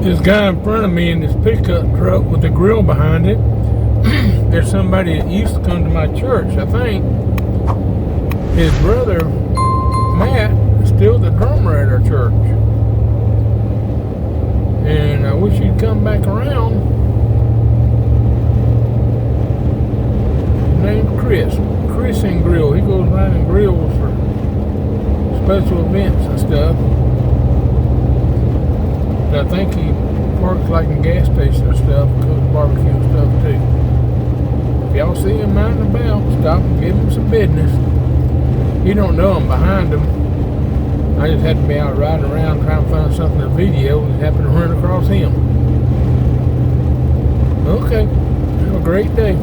this guy in front of me in this pickup truck with a grill behind it. There's somebody that used to come to my church, I think. His brother, Matt, is still the drummer at our church. And I wish he'd come back around. His name's Chris and Grill. He goes around and grills for special events and stuff. I think he parks like in gas stations and stuff, cooks barbecue and stuff too. If y'all see him out and about, stop and give him some business. You don't know I'm behind him. I just had to be out riding around trying to find something to video and happened to run across him. Okay, have a great day.